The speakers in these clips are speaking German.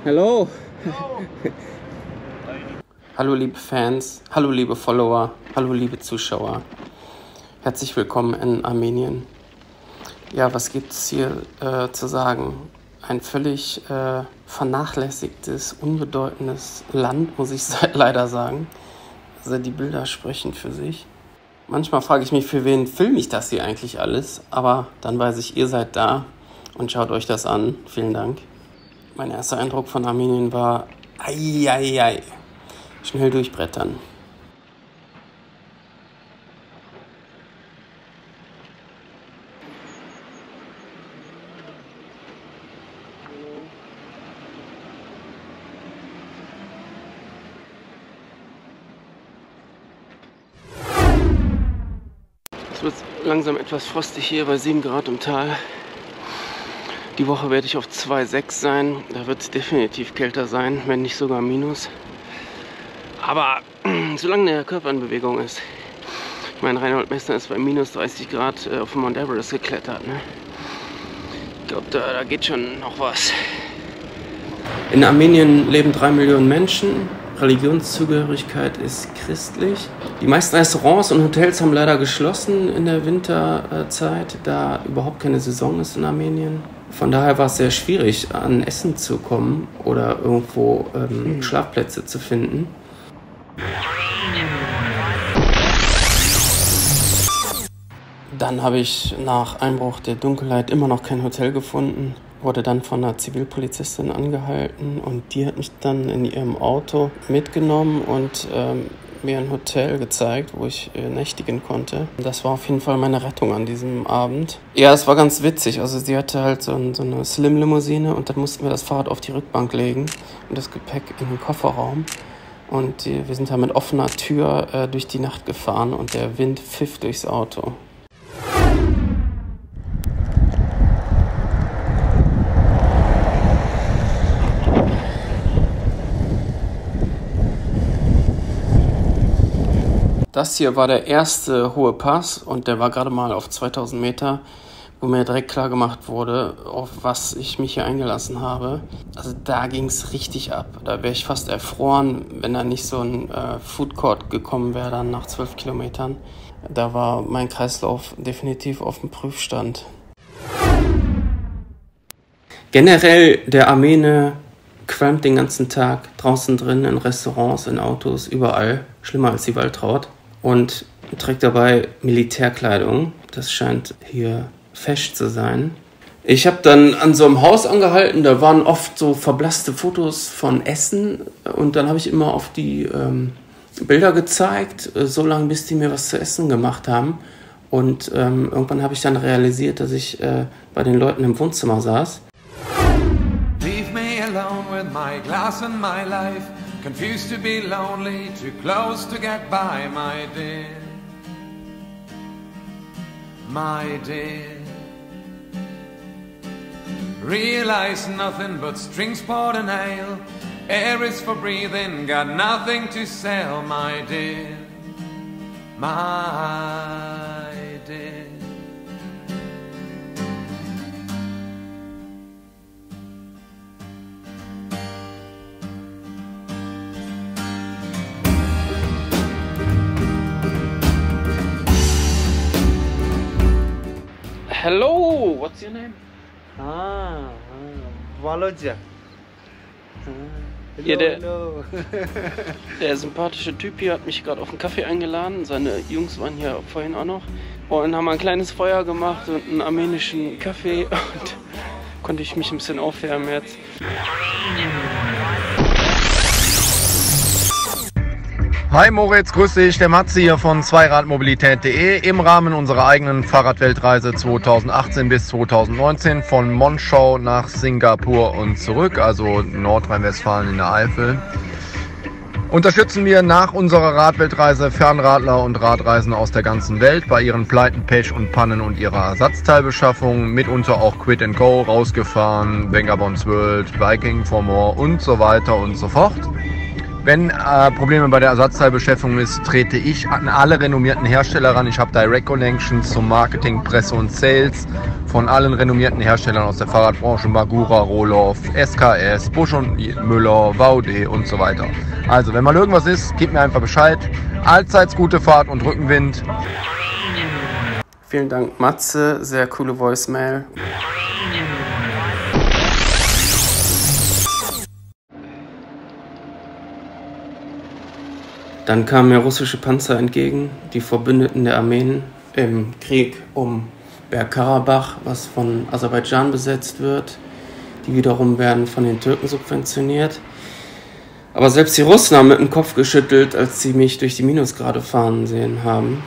Hallo. Hallo liebe Fans, hallo liebe Follower, hallo liebe Zuschauer. Herzlich willkommen in Armenien. Ja, was gibt es hier zu sagen? Ein völlig vernachlässigtes, unbedeutendes Land, muss ich leider sagen. Also die Bilder sprechen für sich. Manchmal frage ich mich, für wen filme ich das hier eigentlich alles? Aber dann weiß ich, ihr seid da und schaut euch das an. Vielen Dank. Mein erster Eindruck von Armenien war, ei, schnell durchbrettern. Es wird langsam etwas frostig hier bei 7 Grad im Tal. Die Woche werde ich auf 2,6 sein. Da wird es definitiv kälter sein, wenn nicht sogar minus. Aber solange der Körper in Bewegung ist. Mein Reinhold Messner ist bei minus 30 Grad auf dem Mount Everest geklettert. Ne? Ich glaube, da geht schon noch was. In Armenien leben 3 Millionen Menschen. Religionszugehörigkeit ist christlich. Die meisten Restaurants und Hotels haben leider geschlossen in der Winterzeit, da überhaupt keine Saison ist in Armenien. Von daher war es sehr schwierig, an Essen zu kommen oder irgendwo Schlafplätze zu finden. Dann habe ich nach Einbruch der Dunkelheit immer noch kein Hotel gefunden. Wurde dann von einer Zivilpolizistin angehalten und die hat mich dann in ihrem Auto mitgenommen und mir ein Hotel gezeigt, wo ich nächtigen konnte. Das war auf jeden Fall meine Rettung an diesem Abend. Ja, es war ganz witzig. Also sie hatte halt so eine Slim-Limousine und dann mussten wir das Fahrrad auf die Rückbank legen und das Gepäck in den Kofferraum. Und wir sind da mit offener Tür durch die Nacht gefahren und der Wind pfiff durchs Auto. Das hier war der erste hohe Pass und der war gerade mal auf 2000 Meter, wo mir direkt klar gemacht wurde, auf was ich mich hier eingelassen habe. Also da ging es richtig ab. Da wäre ich fast erfroren, wenn da nicht so ein Food Court gekommen wäre dann nach 12 Kilometern. Da war mein Kreislauf definitiv auf dem Prüfstand. Generell, der Armene qualmt den ganzen Tag draußen drin, in Restaurants, in Autos, überall. Schlimmer als die Waltraud. Und trägt dabei Militärkleidung. Das scheint hier fesch zu sein. Ich habe dann an so einem Haus angehalten, da waren oft so verblasste Fotos von Essen. Und dann habe ich immer auf die Bilder gezeigt, so lange bis die mir was zu essen gemacht haben. Und irgendwann habe ich dann realisiert, dass ich bei den Leuten im Wohnzimmer saß. Leave me alone with my glass and my life. Confused to be lonely, too close to get by, my dear. My dear. Realize nothing but strings poured and ale. Air is for breathing, got nothing to sell, my dear. My dear. Hello, what's your name? Volodya. Ja, der sympathische Typ hier hat mich gerade auf einen Kaffee eingeladen. Seine Jungs waren hier vorhin auch noch. Und haben ein kleines Feuer gemacht und einen armenischen Kaffee. Und konnte ich mich ein bisschen aufwärmen jetzt. Hi Moritz, grüß dich, der Matze hier von zweiradmobilität.de im Rahmen unserer eigenen Fahrradweltreise 2018 bis 2019 von Monschau nach Singapur und zurück, also Nordrhein-Westfalen in der Eifel. Unterstützen wir nach unserer Radweltreise Fernradler und Radreisende aus der ganzen Welt bei ihren Pleiten, Pech und Pannen und ihrer Ersatzteilbeschaffung, mitunter auch Quit and Go, rausgefahren, Vagabonds World, Biking for More und so weiter und so fort. Wenn Probleme bei der Ersatzteilbeschaffung ist, trete ich an alle renommierten Hersteller ran. Ich habe Direct Connections zum Marketing, Presse und Sales von allen renommierten Herstellern aus der Fahrradbranche, Magura, Rohloff, SKS, Busch und Müller, VD und so weiter. Also, wenn mal irgendwas ist, gib mir einfach Bescheid. Allseits gute Fahrt und Rückenwind. Vielen Dank, Matze. Sehr coole Voicemail. Dann kamen mir russische Panzer entgegen, die Verbündeten der Armenen im Krieg um Bergkarabach, was von Aserbaidschan besetzt wird. Die wiederum werden von den Türken subventioniert. Aber selbst die Russen haben mit dem Kopf geschüttelt, als sie mich durch die Minusgrade fahren sehen haben.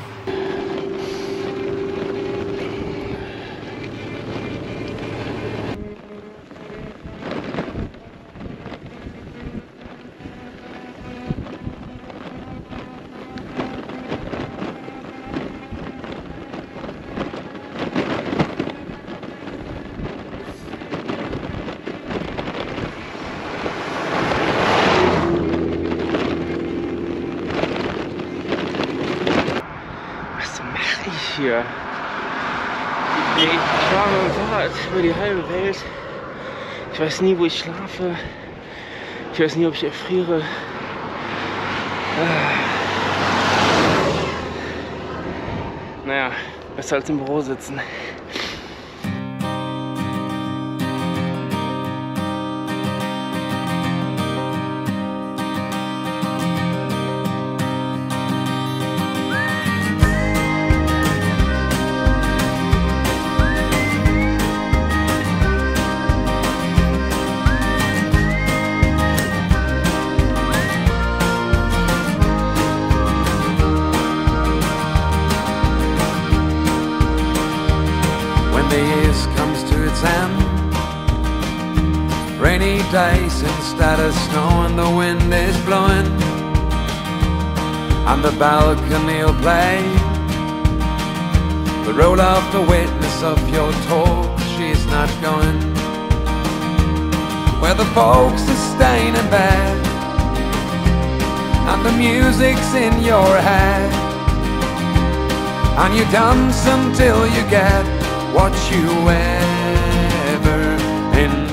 Hier. Ich fahre mit dem Fahrrad über die halbe Welt. Ich weiß nie, wo ich schlafe. Ich weiß nie, ob ich erfriere. Naja, besser als im Büro sitzen. Rainy days instead of snow and the wind is blowing and the balcony will play the role of the witness of your talk. She's not going where the folks are staying in bed and the music's in your head and you dance until you get what you ever intend.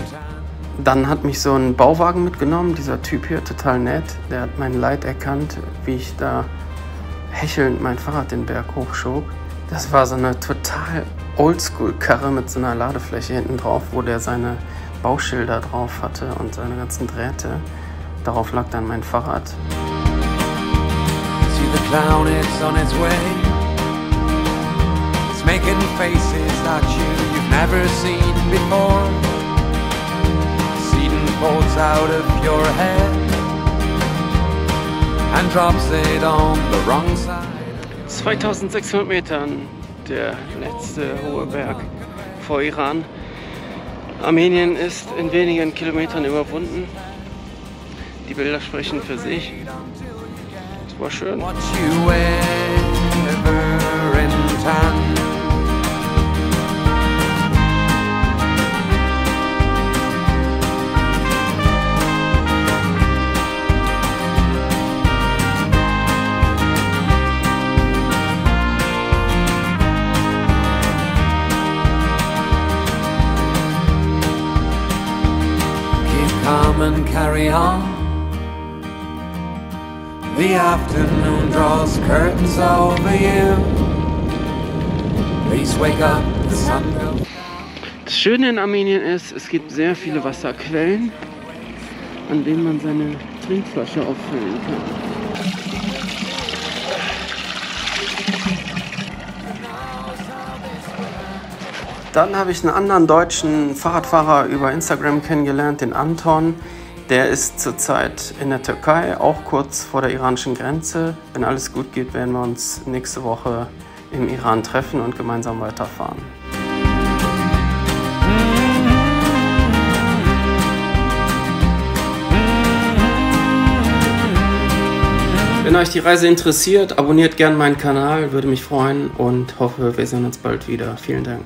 Dann hat mich so ein Bauwagen mitgenommen, dieser Typ hier, total nett. Der hat mein Leid erkannt, wie ich da hechelnd mein Fahrrad den Berg hochschob. Das war so eine total Oldschool-Karre mit so einer Ladefläche hinten drauf, wo der seine Bauschilder drauf hatte und seine ganzen Drähte. Darauf lag dann mein Fahrrad. See the clown, it's on its way. It's making faces at you you've never seen before. Falls out of your head and drops it on the wrong side. 2600 Metern, der letzte hohe Berg vor Iran. Armenien ist in wenigen Kilometern überwunden. Die Bilder sprechen für sich. Es war schön. What you ever intend. Come and carry on. The afternoon draws curtains over you. Please wake up, the sun goes. Das Schöne in Armenien ist, es gibt sehr viele Wasserquellen, an denen man seine Trinkflasche auffüllen kann. Dann habe ich einen anderen deutschen Fahrradfahrer über Instagram kennengelernt, den Anton. Der ist zurzeit in der Türkei, auch kurz vor der iranischen Grenze. Wenn alles gut geht, werden wir uns nächste Woche im Iran treffen und gemeinsam weiterfahren. Wenn euch die Reise interessiert, abonniert gerne meinen Kanal, würde mich freuen und hoffe, wir sehen uns bald wieder. Vielen Dank.